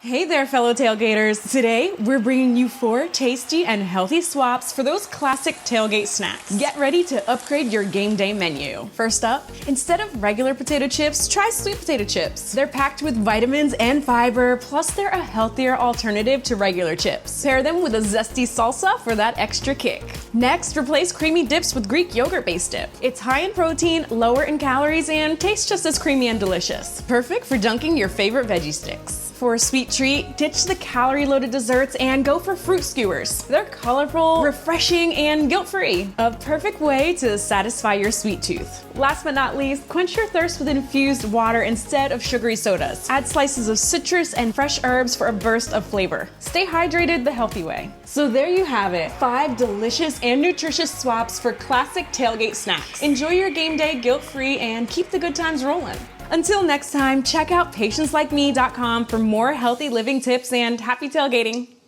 Hey there, fellow tailgaters. Today, we're bringing you 4 tasty and healthy swaps for those classic tailgate snacks. Get ready to upgrade your game day menu. First up, instead of regular potato chips, try sweet potato chips. They're packed with vitamins and fiber, plus they're a healthier alternative to regular chips. Pair them with a zesty salsa for that extra kick. Next, replace creamy dips with Greek yogurt-based dip. It's high in protein, lower in calories, and tastes just as creamy and delicious. Perfect for dunking your favorite veggie sticks. For a sweet treat, ditch the calorie-loaded desserts and go for fruit skewers. They're colorful, refreshing, and guilt-free. A perfect way to satisfy your sweet tooth. Last but not least, quench your thirst with infused water instead of sugary sodas. Add slices of citrus and fresh herbs for a burst of flavor. Stay hydrated the healthy way. So there you have it, 5 delicious and nutritious swaps for classic tailgate snacks. Enjoy your game day guilt-free and keep the good times rolling. Until next time, check out patiencelikeme.com for more healthy living tips and happy tailgating.